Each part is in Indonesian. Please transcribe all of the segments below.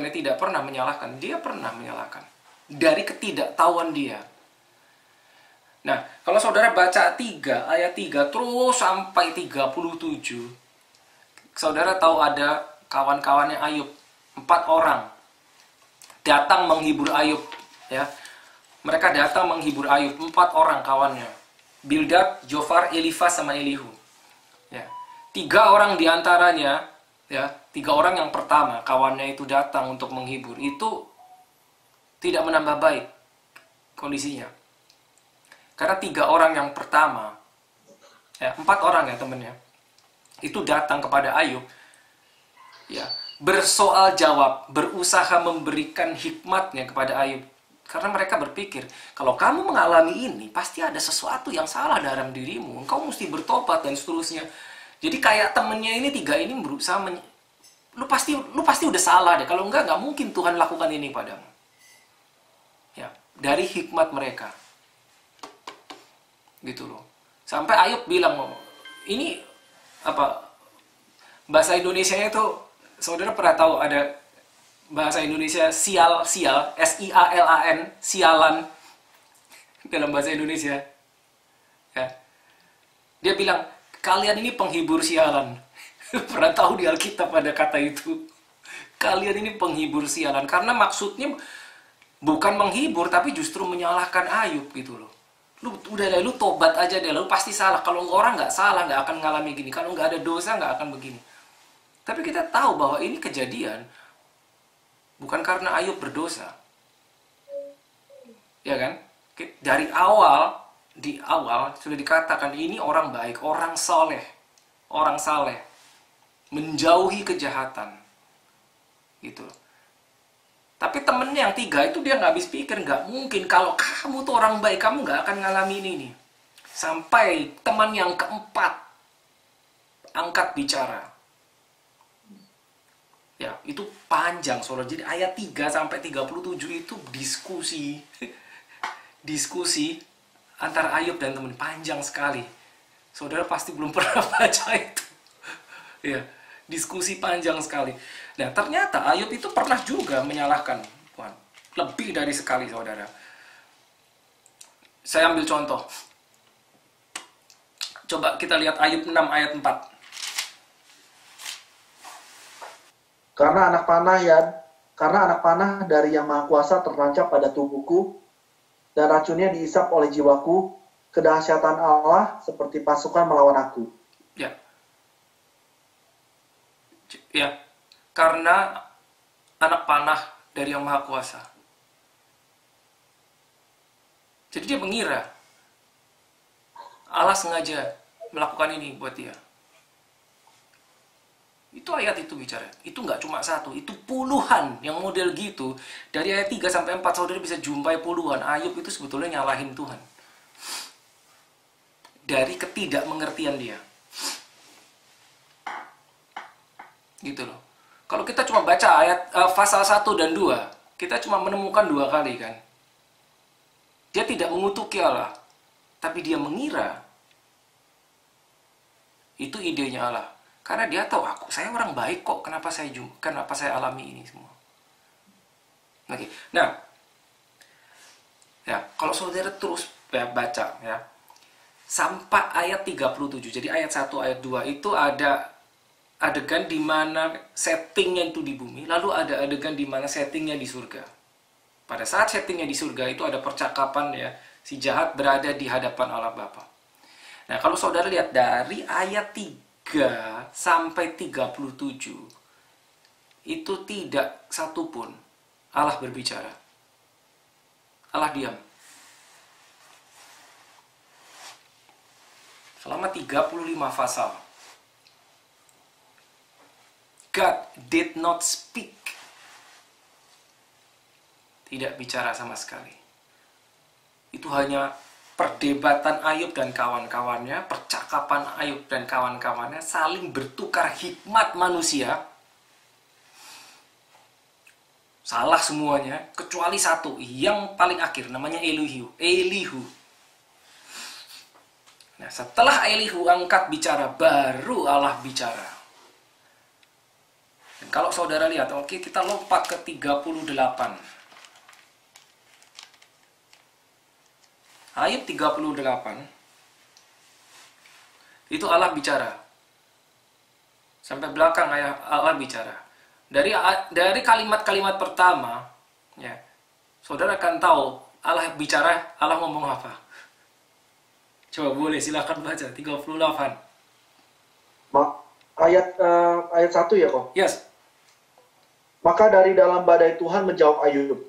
tidak pernah menyalahkan. Dia pernah menyalahkan. Dari ketidaktahuan dia. Nah, kalau saudara baca 3, ayat 3 terus sampai 37, saudara tahu ada kawan-kawannya Ayub, 4 orang datang menghibur Ayub, ya. Mereka datang menghibur Ayub, 4 orang kawannya. Bildad, Jofar, Elifaz sama Elihu. Ya. 3 orang diantaranya, ya, 3 orang yang pertama kawannya itu datang untuk menghibur, itu tidak menambah baik kondisinya. Karena 3 orang yang pertama, ya, 4 orang ya temennya, itu datang kepada Ayub, ya, bersoal jawab, berusaha memberikan hikmatnya kepada Ayub. Karena mereka berpikir, kalau kamu mengalami ini, pasti ada sesuatu yang salah dalam dirimu, engkau mesti bertobat dan seterusnya. Jadi kayak temennya ini 3 ini berusaha, lu pasti udah salah deh, kalau enggak mungkin Tuhan lakukan ini padamu. Ya, dari hikmat mereka. Gitu loh. Sampai Ayub bilang, ini apa, bahasa Indonesianya itu, saudara pernah tahu ada bahasa Indonesia sial, S-I-A-L-A-N, sialan dalam bahasa Indonesia. Ya. Dia bilang, kalian ini penghibur sialan. Pernah tahu di Alkitab ada kata itu. Kalian ini penghibur sialan. Karena maksudnya bukan menghibur, tapi justru menyalahkan Ayub gitu loh. Lu tobat aja deh, lu pasti salah. Kalau orang nggak salah, nggak akan ngalami gini. Kalau nggak ada dosa, nggak akan begini. Tapi kita tahu bahwa ini kejadian bukan karena Ayub berdosa. Ya kan? Dari awal, di awal sudah dikatakan ini orang baik, orang saleh, menjauhi kejahatan. Gitu. Tapi temennya yang 3 itu dia nggak habis pikir, nggak mungkin kalau kamu tuh orang baik, kamu nggak akan ngalamin ini. Sampai teman yang keempat angkat bicara. Ya, itu panjang saudara. Jadi ayat 3 sampai 37 itu diskusi antara Ayub dan teman, panjang sekali. Saudara pasti belum pernah baca itu. Ya, diskusi panjang sekali. Nah, ternyata Ayub itu pernah juga menyalahkan Tuhan. Lebih dari sekali, saudara. Saya ambil contoh. Coba kita lihat Ayub 6 ayat 4. Karena anak panah dari Yang Maha Kuasa tertancap pada tubuhku, dan racunnya diisap oleh jiwaku, kedahsyatan Allah seperti pasukan melawan aku. Ya. Ya, karena anak panah dari Yang Maha Kuasa. Jadi dia mengira Allah sengaja melakukan ini buat dia. Itu ayat itu bicara. Itu nggak cuma satu, itu puluhan yang model gitu. Dari ayat 3 sampai 4 saudara bisa jumpai puluhan. Ayub itu sebetulnya nyalahin Tuhan. Dari ketidakmengertian dia. Gitu loh. Kalau kita cuma baca ayat pasal 1 dan 2, kita cuma menemukan 2 kali kan. Dia tidak mengutuki Allah, tapi dia mengira itu idenya Allah. Karena dia tahu, saya orang baik kok, kenapa saya alami ini semua. Oke. Nah, ya, kalau saudara terus baca ya, sampai ayat 37. Jadi ayat 1, ayat 2 itu ada adegan di mana settingnya itu di bumi, lalu ada adegan di mana settingnya di surga. Pada saat settingnya di surga itu ada percakapan ya, si jahat berada di hadapan Allah Bapa. Nah, kalau saudara lihat dari ayat 3 sampai 37, itu tidak satupun Allah berbicara. Allah diam. Selama 35 pasal. God did not speak. Tidak bicara sama sekali. Itu hanya perdebatan Ayub dan kawan-kawannya, percakapan Ayub dan kawan-kawannya, saling bertukar hikmat manusia. Salah semuanya, kecuali satu, yang paling akhir, namanya Elihu. Nah, setelah Elihu angkat bicara, baru Allah bicara. Kalau saudara lihat, oke, kita lompat ke 38. Ayat 38. Itu Allah bicara. Sampai belakang Allah bicara. Dari kalimat-kalimat pertama, ya, saudara akan tahu Allah bicara, Allah ngomong apa. Coba boleh silakan baca 38. Ayat 1 ya kok. Yes. Maka dari dalam badai Tuhan menjawab Ayub,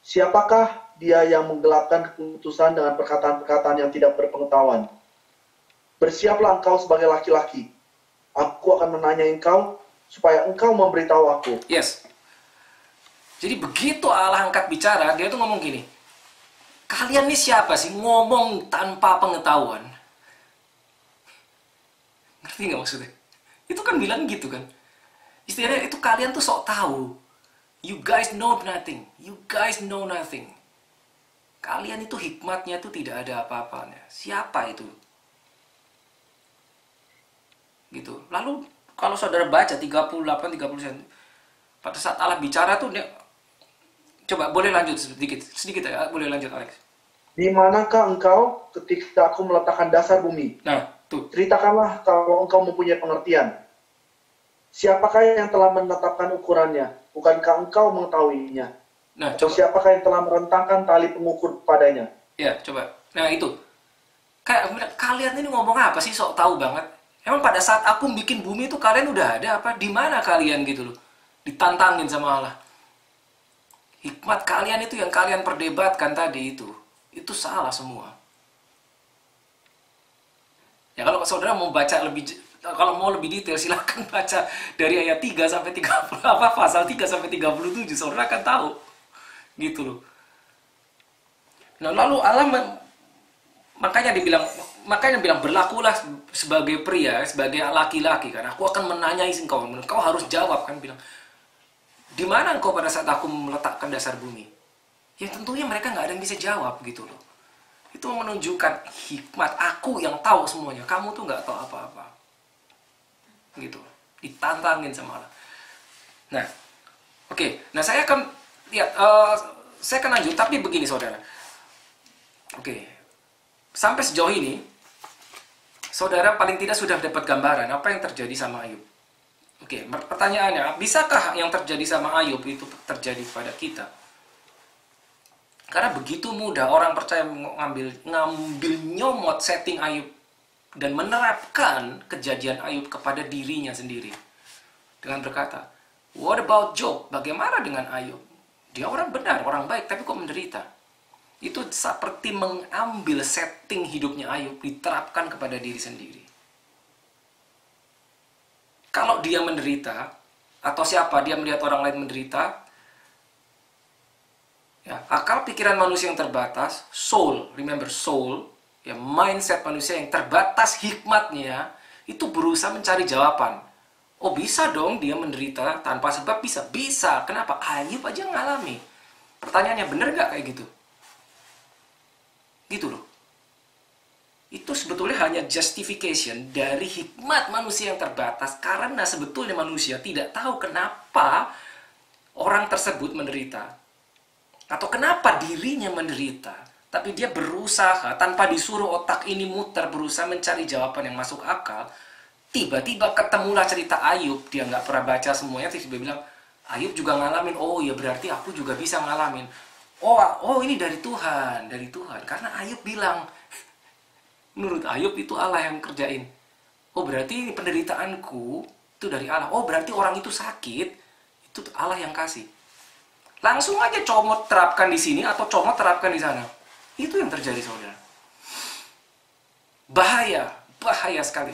siapakah dia yang menggelapkan keputusan dengan perkataan-perkataan yang tidak berpengetahuan? Bersiaplah engkau sebagai laki-laki. Aku akan menanyai engkau supaya engkau memberitahu aku. Yes. Jadi begitu Allah angkat bicara, dia tuh ngomong gini. Kalian ini siapa sih ngomong tanpa pengetahuan? Ngerti nggak maksudnya? Itu kan bilang gitu kan. Istilahnya itu kalian tuh sok tahu. You guys know nothing. You guys know nothing. Kalian itu hikmatnya tuh tidak ada apa-apanya. Siapa itu? Gitu. Lalu kalau saudara baca 38-39, pada saat Allah bicara tuh dia, coba boleh lanjut sedikit ya, boleh lanjut Alex. Di manakah engkau ketika aku meletakkan dasar bumi? Nah, tuh. Ceritakanlah kalau engkau mempunyai pengertian. Siapakah yang telah menetapkan ukurannya? Bukankah engkau mengetahuinya? Nah, Atau coba. siapakah yang telah merentangkan tali pengukur padanya? Ya, coba. Nah, itu. Kayak kalian ini ngomong apa sih, sok tahu banget. Emang pada saat aku bikin bumi itu kalian udah ada apa? Di mana kalian gitu loh? Ditantangin sama Allah. Hikmat kalian itu yang kalian perdebatkan tadi itu salah semua. Ya kalau saudara mau baca kalau mau lebih detail silakan baca dari ayat 3 sampai 30 pasal 3 sampai 37 saudara akan tahu. Gitu loh. Nah, lalu Allah makanya bilang berlakulah sebagai pria, sebagai laki-laki kan. Aku akan menanyai engkau harus jawab kan, bilang. Di mana engkau pada saat aku meletakkan dasar bumi? Ya tentunya mereka nggak ada yang bisa jawab gitu loh. Itu menunjukkan hikmat aku yang tahu semuanya. Kamu tuh nggak tahu apa-apa. Gitu. Ditantangin sama Allah. Nah, oke. Nah, saya akan lihat, saya akan lanjut. Tapi begini saudara. Oke. Sampai sejauh ini, saudara paling tidak sudah dapat gambaran apa yang terjadi sama Ayub. Oke, pertanyaannya, bisakah yang terjadi sama Ayub itu terjadi pada kita? Karena begitu mudah orang percaya ngambil nyomot setting Ayub dan menerapkan kejadian Ayub kepada dirinya sendiri. Dengan berkata, what about Job? Bagaimana dengan Ayub? Dia orang benar, orang baik, tapi kok menderita? Itu seperti mengambil setting hidupnya Ayub, diterapkan kepada diri sendiri. Kalau dia menderita, atau siapa dia melihat orang lain menderita, ya, akal pikiran manusia yang terbatas, soul, remember soul, ya, mindset manusia yang terbatas hikmatnya, itu berusaha mencari jawaban. Oh bisa dong dia menderita tanpa sebab, bisa. Kenapa? Ayub aja ngalami. Pertanyaannya bener nggak kayak gitu? Gitu loh. Itu sebetulnya hanya justification dari hikmat manusia yang terbatas, karena sebetulnya manusia tidak tahu kenapa orang tersebut menderita atau kenapa dirinya menderita, tapi dia berusaha tanpa disuruh otak ini muter, berusaha mencari jawaban yang masuk akal. Tiba-tiba ketemulah cerita Ayub, dia nggak pernah baca semuanya, terus dia bilang Ayub juga ngalamin. Oh ya, berarti aku juga bisa ngalamin. Oh ini dari Tuhan, karena Ayub bilang, menurut Ayub itu Allah yang kerjain. Oh berarti ini penderitaanku itu dari Allah. Oh berarti orang itu sakit, itu Allah yang kasih. Langsung aja comot terapkan di sini atau comot terapkan di sana. Itu yang terjadi saudara. Bahaya sekali.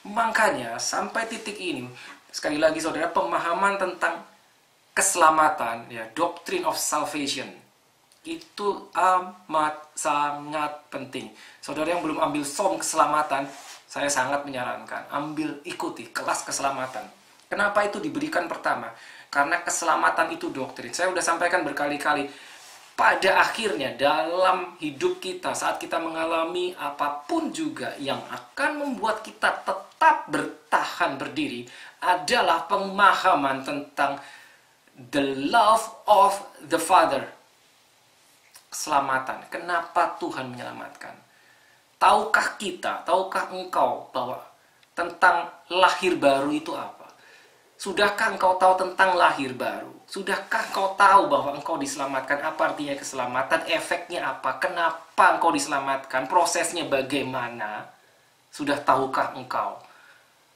Makanya sampai titik ini, sekali lagi saudara, pemahaman tentang keselamatan, ya, doctrine of salvation, itu amat sangat penting. Saudara yang belum ambil som keselamatan, saya sangat menyarankan ikuti kelas keselamatan. Kenapa itu diberikan pertama? Karena keselamatan itu doktrin. Saya sudah sampaikan berkali-kali. Pada akhirnya dalam hidup kita, saat kita mengalami apapun juga yang akan membuat kita tetap bertahan berdiri adalah pemahaman tentang the love of the Father. Keselamatan. Kenapa Tuhan menyelamatkan? Tahukah kita, tahukah engkau bahwa tentang lahir baru itu apa? Sudahkah engkau tahu tentang lahir baru? Sudahkah engkau tahu bahwa engkau diselamatkan? Apa artinya keselamatan? Efeknya apa? Kenapa engkau diselamatkan? Prosesnya bagaimana? Sudah tahukah engkau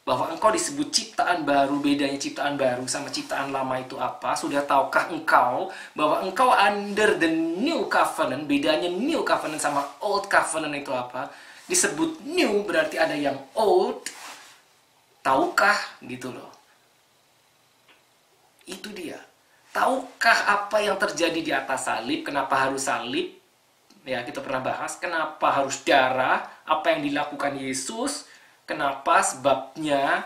bahwa engkau disebut ciptaan baru? Bedanya ciptaan baru sama ciptaan lama itu apa? Sudah tahukah engkau bahwa engkau under the new covenant? Bedanya new covenant sama old covenant itu apa? Disebut new berarti ada yang old. Tahukah? Gitu loh. Itu dia. Tahukah apa yang terjadi di atas salib? Kenapa harus salib? Ya, kita pernah bahas. Kenapa harus darah? Apa yang dilakukan Yesus? Kenapa? Sebabnya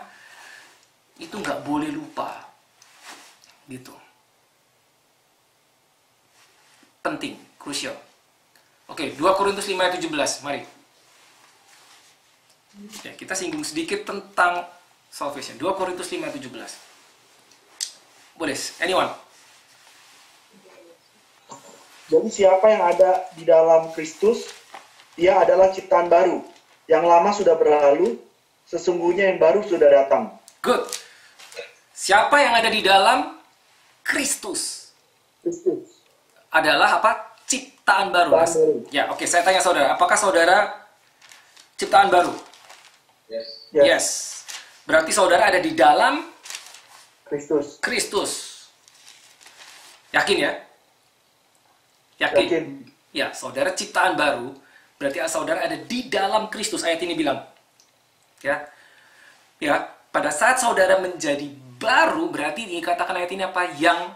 itu nggak boleh lupa. Gitu. Penting, krusial. Oke, 2 Korintus 5 ayat 17. Mari. Ya, kita singgung sedikit tentang salvation. 2 Korintus 5 ayat 17. Boleh, anyone? Jadi siapa yang ada di dalam Kristus, dia adalah ciptaan baru. Yang lama sudah berlalu, sesungguhnya yang baru sudah datang. Good. Siapa yang ada di dalam Kristus? Kristus. Adalah apa? Ciptaan baru. Ciptaan baru. Ya, oke. Saya tanya saudara, apakah saudara ciptaan baru? Yes. Berarti saudara ada di dalam Kristus. Yakin ya? Yakin. Ya, saudara ciptaan baru. Berarti saudara ada di dalam Kristus. Ayat ini bilang. Ya. Ya, pada saat saudara menjadi baru, berarti dikatakan ayat ini apa? Yang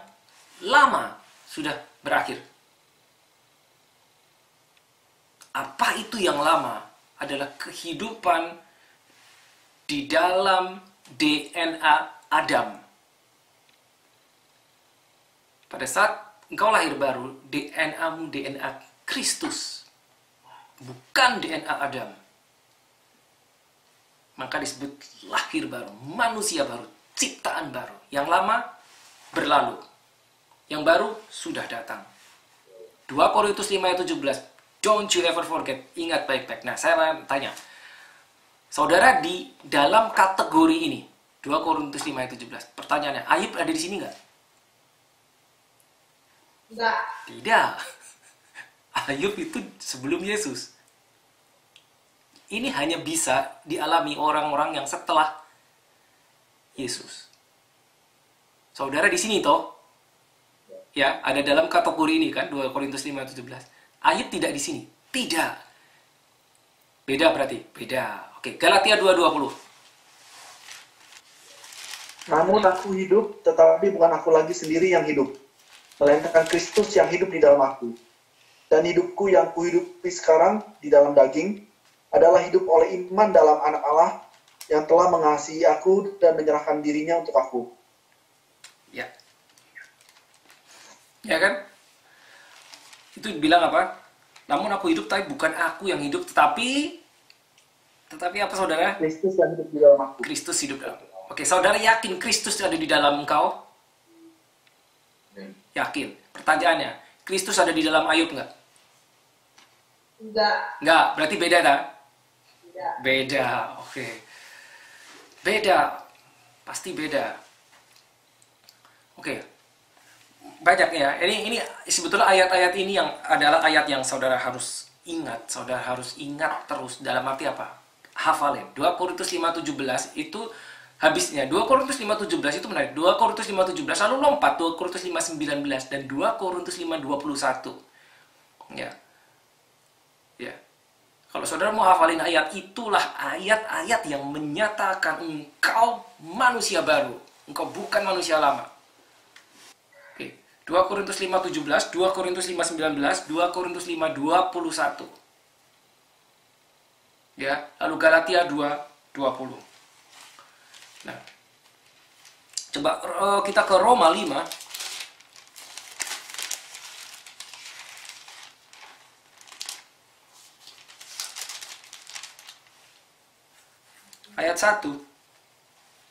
lama sudah berakhir. Apa itu yang lama? Adalah kehidupan di dalam DNA Adam. Pada saat engkau lahir baru, DNA-mu DNA Kristus. Bukan DNA Adam. Maka disebut lahir baru, manusia baru, ciptaan baru. Yang lama berlalu. Yang baru sudah datang. 2 Korintus 5 ayat 17. Don't you ever forget. Ingat baik-baik. Nah, saya tanya. Saudara di dalam kategori ini, 2 Korintus 5 ayat 17. Pertanyaannya, Ayub ada di sini nggak? Enggak. Tidak. Ayub itu sebelum Yesus. Ini hanya bisa dialami orang-orang yang setelah Yesus. Saudara di sini toh, ya, ada dalam kategori ini kan, 2 Korintus 5 ayat 17. Ayub tidak di sini. Tidak. Beda berarti? Beda. Oke, Galatia 2:20. Namun aku hidup, tetapi bukan aku lagi sendiri yang hidup, melainkan Kristus yang hidup di dalam aku. Dan hidupku yang kuhidupi sekarang di dalam daging adalah hidup oleh iman dalam Anak Allah yang telah mengasihi aku dan menyerahkan dirinya untuk aku. Ya. Ya kan? Itu bilang apa? Namun aku hidup, tapi bukan aku yang hidup, tetapi apa saudara? Kristus yang hidup di dalam aku. Kristus hidup dalam. Oke, saudara yakin Kristus ada di dalam engkau? Yakin. Pertanyaannya, Kristus ada di dalam Ayub nggak? Enggak. Nggak, berarti beda tak? Tidak. Beda, oke. Beda, pasti beda. Oke, banyak ya. Ini sebetulnya ayat-ayat ini yang adalah ayat yang saudara harus ingat. Saudara harus ingat terus. Dalam arti apa? Hafalin. 2 Korintus 5:17 itu habisnya. 2 Korintus 5:17 itu menarik. 2 Korintus 5:17 lalu lompat 2 Korintus 5:19 dan 2 Korintus 5:21. Ya. Ya. Kalau saudara mau hafalin ayat, itulah ayat-ayat yang menyatakan engkau manusia baru. Engkau bukan manusia lama. Oke. 2 Korintus 5:17, 2 Korintus 5:19, 2 Korintus 5:21. Ya, lalu Galatia 2:20. Nah, coba kita ke Roma 5. Ayat 1.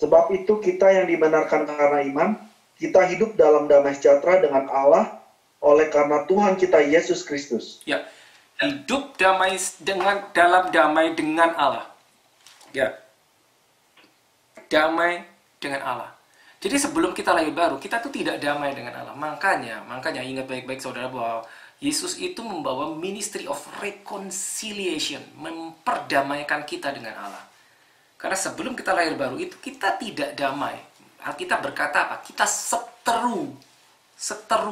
Sebab itu kita yang dibenarkan karena iman, kita hidup dalam damai sejahtera dengan Allah oleh karena Tuhan kita Yesus Kristus. Ya, hidup dalam damai dengan Allah. Ya, damai dengan Allah. Jadi sebelum kita lahir baru, kita tuh tidak damai dengan Allah. Makanya ingat baik-baik saudara bahwa Yesus itu membawa ministry of reconciliation, memperdamaikan kita dengan Allah. Karena sebelum kita lahir baru itu kita tidak damai. Alkitab berkata apa? Kita seteru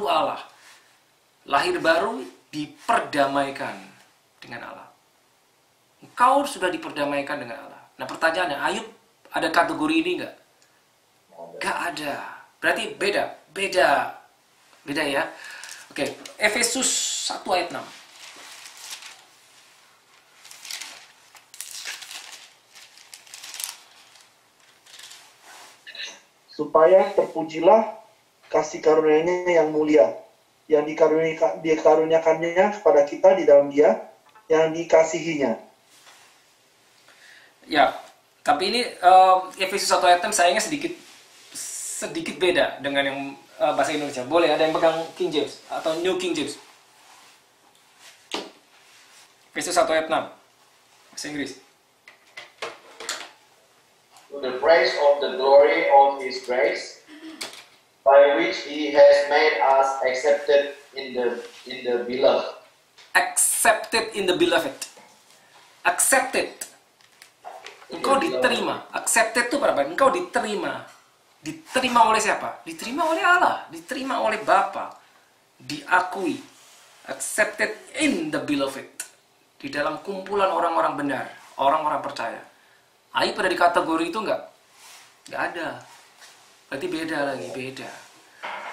Allah. Lahir baru diperdamaikan dengan Allah. Engkau sudah diperdamaikan dengan Allah. Nah pertanyaannya, Ayub ada kategori ini nggak? Nggak ada. Berarti beda ya. Oke, Efesus 1 ayat 6. Supaya terpujilah kasih karunia-Nya yang mulia, yang dikaruniakannya kepada kita di dalam Dia, yang dikasihinya. Ya, tapi ini Efesus 1 ayat 6 sayangnya sedikit beda dengan yang bahasa Indonesia. Boleh ada yang pegang King James atau New King James? Efesus 1 ayat 6 bahasa Inggris. To the praise of the glory of His grace, by which He has made us accepted in the beloved. Accepted in the beloved. Accepted. Engkau diterima. Accepted itu apa? Engkau diterima. Diterima oleh siapa? Diterima oleh Allah. Diterima oleh Bapa. Diakui. Accepted in the beloved. Di dalam kumpulan orang-orang benar. Orang-orang percaya. Ayub ada di kategori itu enggak? Enggak ada. Berarti beda lagi. Beda.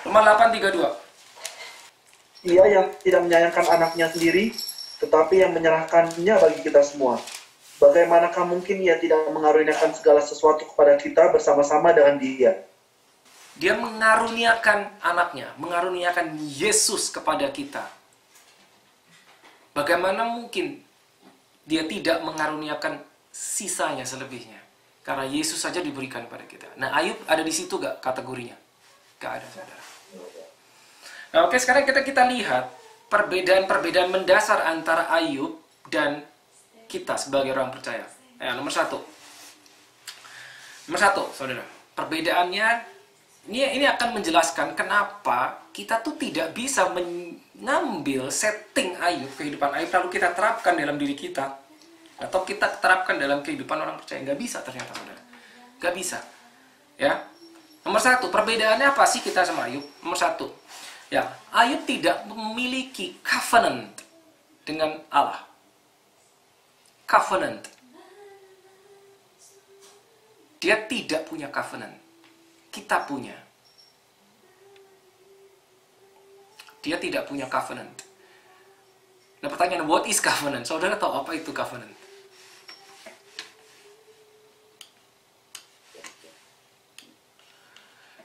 Roma 8:32. Ia yang tidak menyayangkan anaknya sendiri, tetapi yang menyerahkannya bagi kita semua. Bagaimanakah mungkin Ia tidak mengaruniakan segala sesuatu kepada kita bersama-sama dengan Dia? Dia mengaruniakan anaknya, mengaruniakan Yesus kepada kita. Bagaimana mungkin Dia tidak mengaruniakan sisanya selebihnya? Karena Yesus saja diberikan kepada kita. Nah, Ayub ada di situ gak kategorinya? Gak ada, saudara. Nah, oke, sekarang kita lihat perbedaan-perbedaan mendasar antara Ayub dan kita sebagai orang percaya. Nomor satu, saudara. Perbedaannya ini akan menjelaskan kenapa kita tuh tidak bisa mengambil setting Ayub, kehidupan Ayub, lalu kita terapkan dalam diri kita, atau kita terapkan dalam kehidupan orang percaya. Nggak bisa ternyata, saudara. Nggak bisa. Ya. Nomor satu, perbedaannya apa sih kita sama Ayub? Nomor satu, ya, Ayub tidak memiliki covenant dengan Allah. Covenant. Dia tidak punya covenant. Kita punya. Dia tidak punya covenant. Nah, pertanyaan, what is covenant? Saudara tahu apa itu covenant?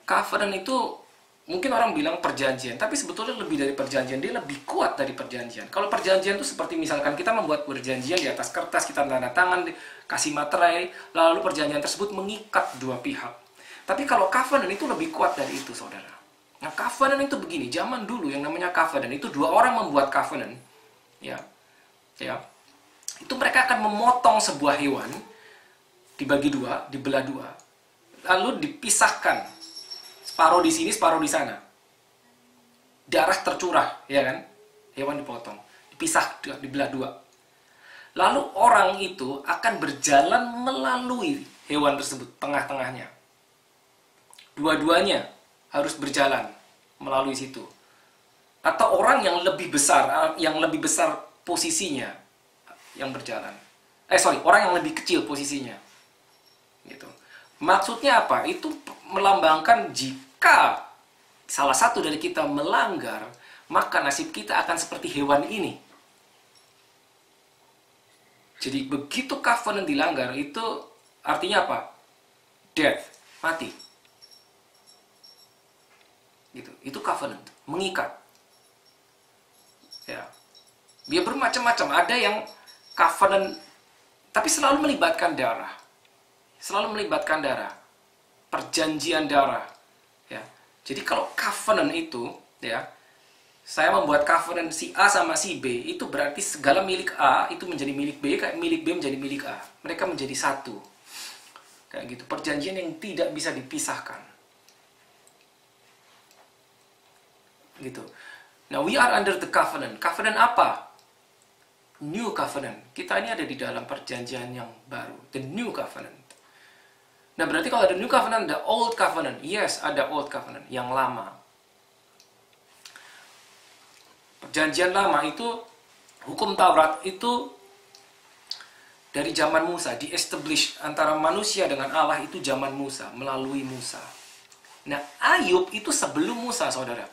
Covenant itu mungkin orang bilang perjanjian, tapi sebetulnya lebih dari perjanjian. Dia lebih kuat dari perjanjian. Kalau perjanjian itu seperti misalkan kita membuat perjanjian di atas kertas, kita tanda tangan, kasih materai, lalu perjanjian tersebut mengikat dua pihak. Tapi kalau covenant itu lebih kuat dari itu, saudara. Nah, covenant itu begini, zaman dulu yang namanya covenant itu dua orang membuat covenant, ya, itu mereka akan memotong sebuah hewan, dibagi dua, dibelah dua, lalu dipisahkan. Separuh di sini, separuh di sana. Darah tercurah, ya kan? Hewan dipotong, dipisah, dibelah dua. Lalu orang itu akan berjalan melalui hewan tersebut, tengah-tengahnya. Dua-duanya harus berjalan melalui situ. Atau orang yang lebih besar posisinya yang berjalan. Orang yang lebih kecil posisinya. Gitu. Maksudnya apa? Itu melambangkan jika salah satu dari kita melanggar, maka nasib kita akan seperti hewan ini. Jadi begitu covenant dilanggar, itu artinya apa? Death, mati. Gitu. Itu covenant, mengikat. Ya. Dia bermacam-macam. Ada yang covenant tapi selalu melibatkan darah. Selalu melibatkan darah. perjanjian darah. Ya. Jadi kalau covenant itu, ya, saya membuat covenant si A sama si B, itu berarti segala milik A itu menjadi milik B, kayak milik B menjadi milik A. Mereka menjadi satu. Kayak gitu, perjanjian yang tidak bisa dipisahkan. Gitu. Now we are under the covenant. Covenant apa? New covenant. Kita ini ada di dalam perjanjian yang baru, the new covenant. Nah, berarti kalau ada new covenant, ada old covenant. Yes, ada old covenant, yang lama. Perjanjian lama itu, hukum Taurat itu dari zaman Musa, di-establish antara manusia dengan Allah itu zaman Musa, melalui Musa. Nah, Ayub itu sebelum Musa, saudara.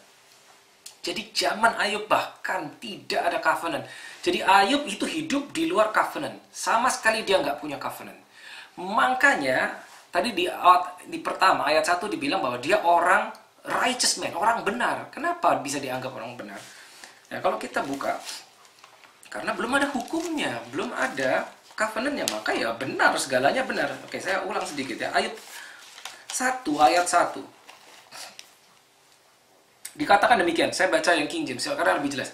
Jadi zaman Ayub bahkan tidak ada covenant. Jadi Ayub itu hidup di luar covenant. Sama sekali dia nggak punya covenant. Makanya, tadi di pertama, ayat 1 dibilang bahwa dia orang righteous man, orang benar. Kenapa bisa dianggap orang benar? Nah, kalau kita buka, karena belum ada hukumnya, belum ada covenantnya, maka ya benar, segalanya benar. Oke, saya ulang sedikit ya. Ayub 1, ayat 1. Dikatakan demikian, saya baca yang King James, karena lebih jelas.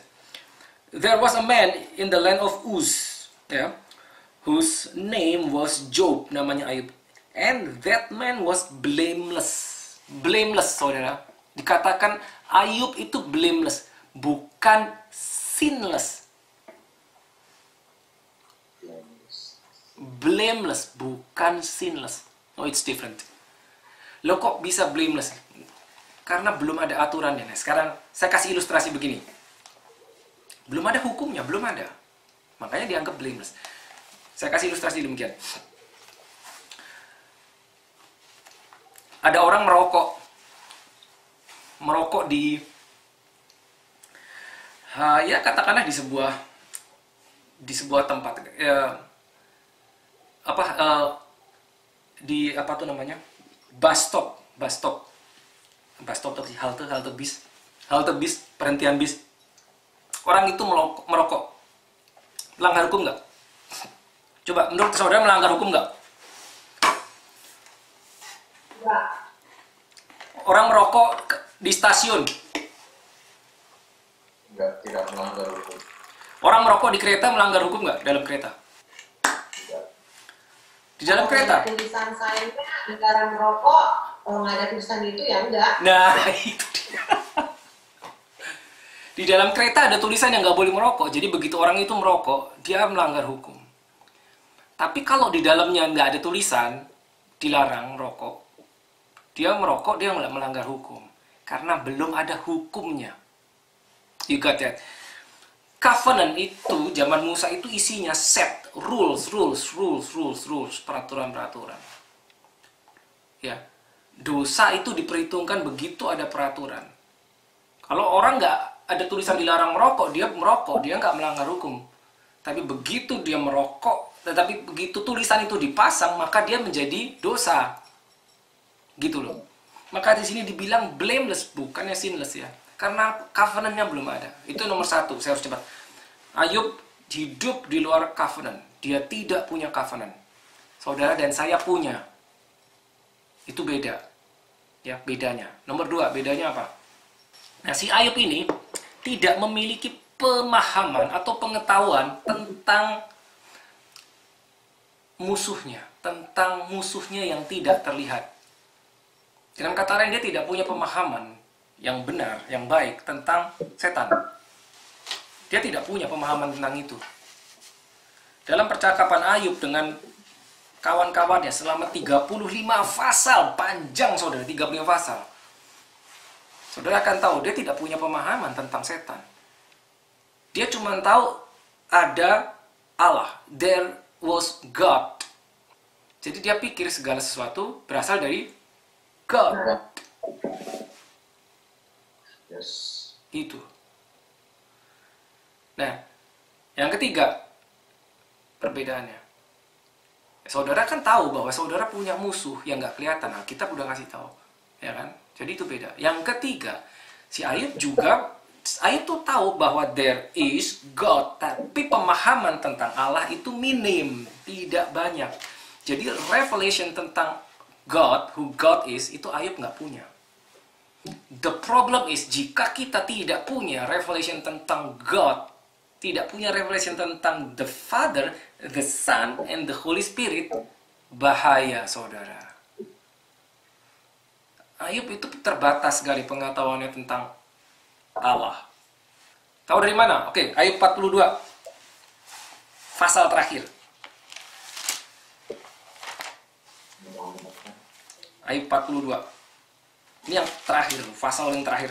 There was a man in the land of Uz, ya, whose name was Job, namanya Ayub. And that man was blameless. Blameless, saudara. Dikatakan Ayub itu blameless, bukan sinless. Blameless, bukan sinless. Oh, it's different. Lo kok bisa blameless? Karena belum ada aturannya. Nah, sekarang saya kasih ilustrasi begini. Belum ada hukumnya, belum ada. Makanya dianggap blameless. Saya kasih ilustrasi demikian. Ada orang merokok di, ya katakanlah di sebuah tempat, di apa tuh namanya, bus stop atau halte bis, perhentian bis. Orang itu merokok, melanggar hukum nggak? Coba menurut saudara melanggar hukum nggak? Orang merokok di stasiun. Enggak, tidak melanggar hukum. Orang merokok di kereta melanggar hukum nggak dalam kereta? Tidak. Di dalam kereta? Tulisan saya negara merokok, kalau nggak ada tulisan itu ya enggak. Nah, itu dia. Di dalam kereta ada tulisan yang nggak boleh merokok. Jadi begitu orang itu merokok, dia melanggar hukum. Tapi kalau di dalamnya nggak ada tulisan, dilarang merokok, dia merokok, dia nggak melanggar hukum. Karena belum ada hukumnya. You got that? Covenant itu, zaman Musa itu isinya set, rules, peraturan-peraturan. Ya, dosa itu diperhitungkan begitu ada peraturan. Kalau orang nggak ada tulisan dilarang merokok, dia nggak melanggar hukum. Tapi begitu dia merokok, tetapi begitu tulisan itu dipasang, maka dia menjadi dosa. Gitu loh. Maka di sini dibilang blameless, bukannya sinless ya. Karena covenantnya belum ada. Itu nomor 1, saya harus cepat. Ayub hidup di luar covenant. Dia tidak punya covenant. Saudara dan saya punya. Itu beda. Ya, bedanya. Nomor 2, bedanya apa? Nah, si Ayub ini tidak memiliki pemahaman atau pengetahuan tentang musuhnya. Tentang musuhnya yang tidak terlihat. Dengan kata lain, dia tidak punya pemahaman yang benar, yang baik tentang setan. Dia tidak punya pemahaman tentang itu. Dalam percakapan Ayub dengan kawan-kawannya selama 35 pasal, panjang saudara, 35 pasal. Saudara akan tahu, dia tidak punya pemahaman tentang setan. Dia cuma tahu ada Allah. There was God. Jadi dia pikir segala sesuatu berasal dari God. Yes. Itu. Nah, yang ketiga, perbedaannya. Saudara kan tahu bahwa saudara punya musuh yang nggak kelihatan. Nah, kita udah ngasih tahu, ya kan? Jadi itu beda. Yang ketiga, si Ayub tuh tahu bahwa there is God, tapi pemahaman tentang Allah itu minim, tidak banyak. Jadi revelation tentang God, who God is, itu Ayub nggak punya. The problem is, jika kita tidak punya revelation tentang God, tidak punya revelation tentang the Father, the Son, and the Holy Spirit, bahaya, saudara. Ayub itu terbatas sekali pengetahuannya tentang Allah. Tahu dari mana? Oke, Ayub 42. Pasal terakhir. Ayub 42. Ini yang terakhir, pasal yang terakhir.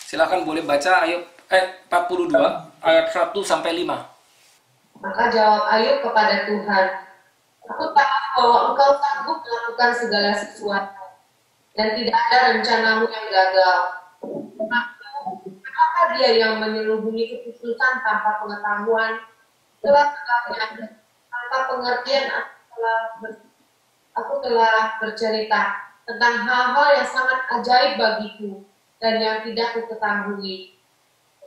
Silakan boleh baca Ayub 42 ayat 1 sampai 5. Maka jawab Ayub kepada Tuhan, aku tahu bahwa engkau sanggup melakukan segala sesuatu, dan tidak ada rencanamu yang gagal. Kenapa dia yang menyelubuhi keputusan tanpa pengetahuan, segala-galanya tanpa pengertian aku telah bercerita tentang hal-hal yang sangat ajaib bagiku dan yang tidak kuketahui.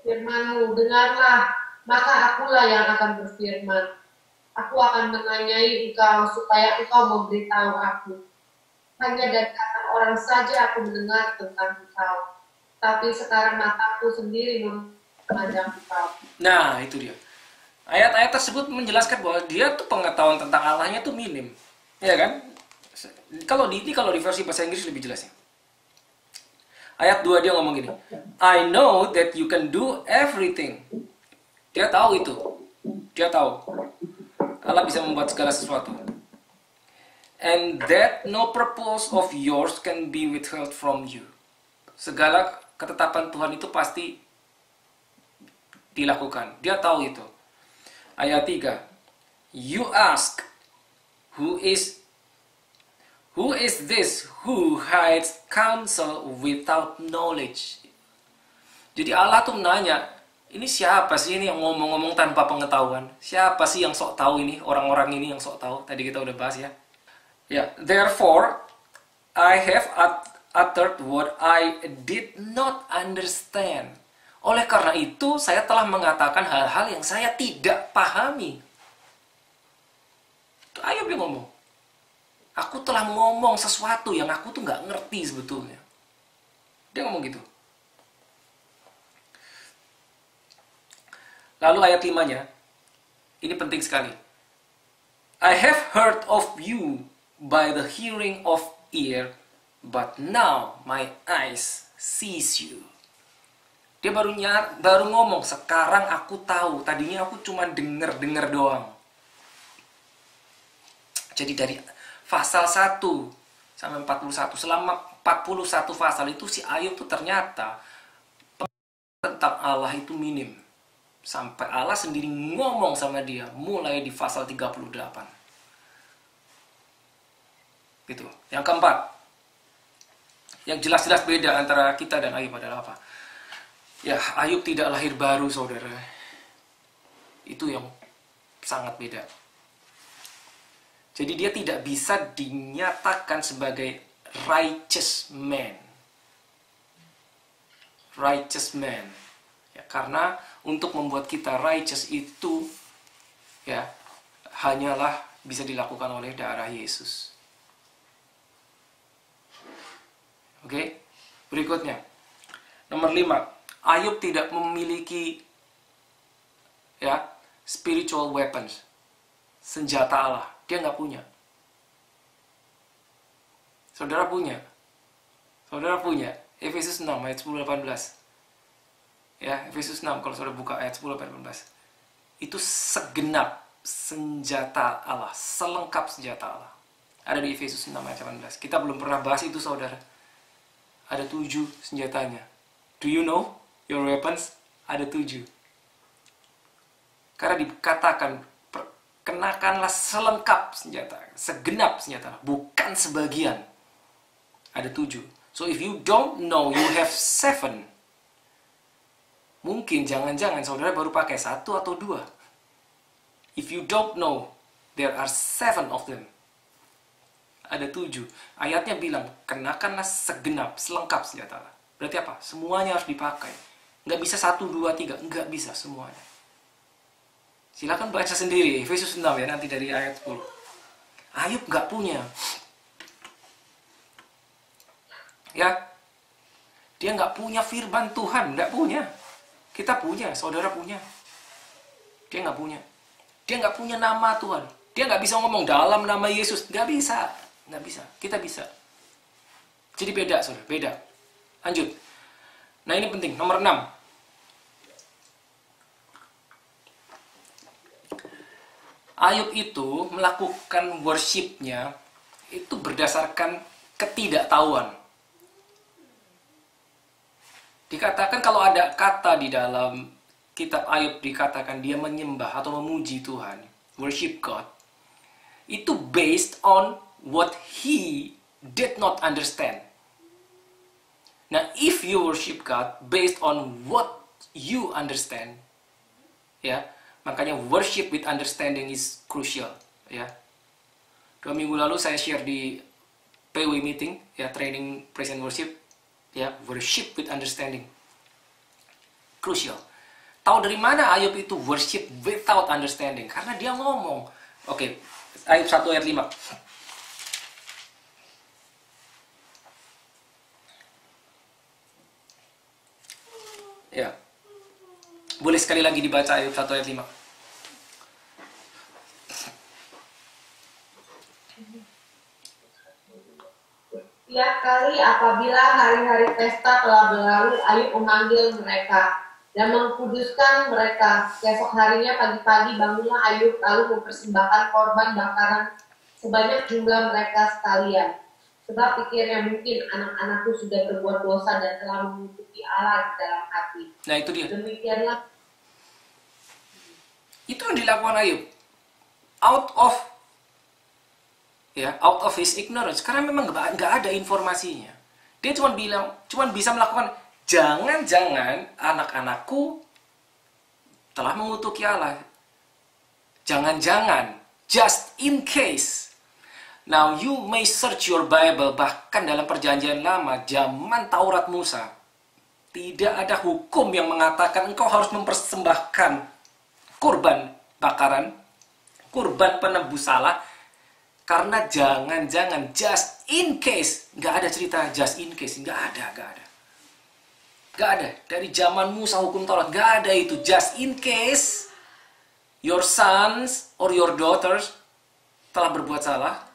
Firman-Mu, dengarlah, maka akulah yang akan berfirman. Aku akan menanyai engkau supaya engkau memberitahu aku. Hanya dari kata orang saja aku mendengar tentang engkau. Tapi sekarang mataku sendiri memandang engkau. Nah, itu dia. Ayat-ayat tersebut menjelaskan bahwa dia tuh pengetahuan tentang Allahnya tuh minim. Ya kan? Kalau di versi bahasa Inggris lebih jelasnya. Ayat 2 dia ngomong gini. I know that you can do everything. Dia tahu itu. Dia tahu. Allah bisa membuat segala sesuatu. And that no purpose of yours can be withheld from you. Segala ketetapan Tuhan itu pasti dilakukan. Dia tahu itu. Ayat 3. You ask, who is this who hides counsel without knowledge? Jadi Allah tuh nanya, ini siapa sih ini yang ngomong-ngomong tanpa pengetahuan? Siapa sih yang sok tahu ini? Orang-orang ini yang sok tahu. Tadi kita udah bahas ya. Ya, therefore I have uttered what I did not understand. Oleh karena itu, saya telah mengatakan hal-hal yang saya tidak pahami. Itu Ayub yang ngomong. Aku telah ngomong sesuatu yang aku tuh nggak ngerti sebetulnya. Dia ngomong gitu. Lalu ayat 5-nya, ini penting sekali. I have heard of you by the hearing of ear, but now my eyes sees you. Dia baru ngomong, sekarang aku tahu. Tadinya aku cuma denger doang. Jadi dari pasal 1 sampai 41, selama 41 pasal itu si Ayub tuh ternyata tentang Allah itu minim. Sampai Allah sendiri ngomong sama dia mulai di pasal 38. Gitu. Yang keempat, yang jelas-jelas beda antara kita dan Ayub adalah apa? Ya, Ayub tidak lahir baru, saudara. Itu yang sangat beda. Jadi dia tidak bisa dinyatakan sebagai righteous man. Righteous man. Ya, karena untuk membuat kita righteous itu ya hanyalah bisa dilakukan oleh darah Yesus. Oke, berikutnya. Nomor 5, Ayub tidak memiliki ya spiritual weapons, senjata Allah. Dia nggak punya. Saudara punya. Saudara punya. Efesus 6 ayat 10-18. Ya, Efesus 6 kalau saudara buka ayat 10-18. Itu segenap senjata Allah, selengkap senjata Allah. Ada di Efesus 6 ayat 18. Kita belum pernah bahas itu, saudara. Ada 7 senjatanya. Do you know your weapons? Ada 7. Karena dikatakan kenakanlah selengkap senjata, segenap senjata, bukan sebagian. Ada 7. So if you don't know, you have 7. Mungkin jangan-jangan saudara baru pakai 1 atau 2. If you don't know, there are 7 of them. Ada 7. Ayatnya bilang, kenakanlah segenap, selengkap senjata. Berarti apa? Semuanya harus dipakai. Nggak bisa 1, 2, 3. Nggak bisa semuanya. Silakan baca sendiri Efesus 6 ya, nanti dari ayat 10. Ayub nggak punya. Ya, dia nggak punya firman Tuhan, nggak punya. Kita punya, saudara punya. Dia nggak punya. Dia nggak punya nama Tuhan. Dia nggak bisa ngomong dalam nama Yesus. Nggak bisa. Nggak bisa. Kita bisa. Jadi beda, saudara. Beda. Lanjut. Nah ini penting. Nomor 6. Ayub itu melakukan worship-nya itu berdasarkan ketidaktahuan. Dikatakan kalau ada kata di dalam kitab Ayub dikatakan dia menyembah atau memuji Tuhan, worship God, itu based on what he did not understand. Nah, if you worship God based on what you understand, ya, makanya worship with understanding is crucial, ya. 2 minggu lalu saya share di PW meeting, ya, training praise and worship, ya, worship with understanding, crucial. Tahu dari mana Ayub itu worship without understanding? Karena dia ngomong. Oke, Ayub 1 ayat 5. Ya. Boleh sekali lagi dibaca Ayub 1 ayat 5. Tiap kali apabila hari-hari pesta telah berlalu, Ayub memanggil mereka dan mengkuduskan mereka. Esok harinya pagi-pagi bangunlah Ayub lalu mempersembahkan korban bakaran sebanyak jumlah mereka sekalian. Sebab pikirnya mungkin anak-anakku sudah berbuat dosa dan telah mengikuti Allah di dalam hati. Nah itu dia. Demikianlah. Itu yang dilakukan Ayub. Out of his ignorance. Karena memang nggak ada informasinya. Dia cuma bisa melakukan, jangan-jangan anak-anakku telah mengutuki Allah. Jangan-jangan, just in case. Now you may search your Bible, bahkan dalam perjanjian lama, zaman Taurat Musa, tidak ada hukum yang mengatakan engkau harus mempersembahkan kurban bakaran, kurban penebus salah, karena jangan-jangan, just in case. Nggak ada cerita just in case, nggak ada. Nggak ada. Dari zaman Musa hukum Taurat, nggak ada itu. Just in case your sons or your daughters telah berbuat salah,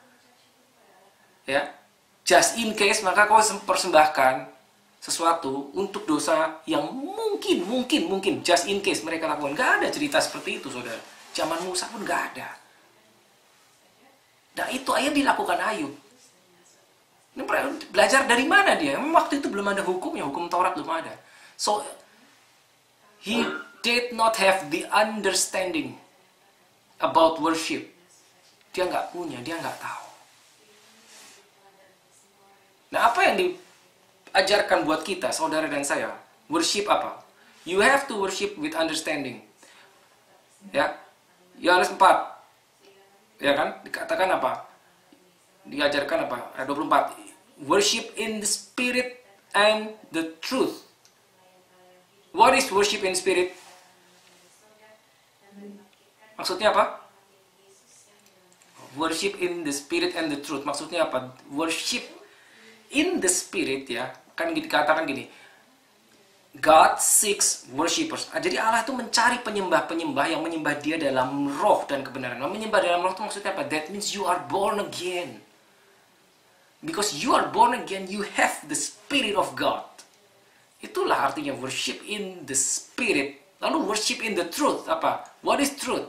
ya, just in case, maka kau persembahkan sesuatu untuk dosa yang mungkin just in case mereka lakukan. Nggak ada cerita seperti itu, saudara. Zaman Musa pun nggak ada. Nah itu ayat dilakukan Ayub. Ini belajar dari mana dia? Waktu itu belum ada hukumnya, hukum Taurat belum ada. So he did not have the understanding about worship. Dia nggak punya, dia nggak tahu. Nah apa yang diajarkan buat kita, saudara dan saya? Worship apa? You have to worship with understanding. Ya, Yohanes 4. Ya kan? Dikatakan apa? Diajarkan apa? Ayat 24. Worship in the spirit and the truth. What is worship in spirit? Maksudnya apa? Worship in the spirit and the truth. Maksudnya apa? Worship in the spirit, ya. Kan dikatakan gini. God seeks worshippers. Jadi Allah itu mencari penyembah-penyembah yang menyembah dia dalam roh dan kebenaran. Menyembah dalam roh itu maksudnya apa? That means you are born again. Because you are born again, you have the Spirit of God. Itulah artinya worship in the Spirit. Lalu worship in the truth. Apa? What is truth?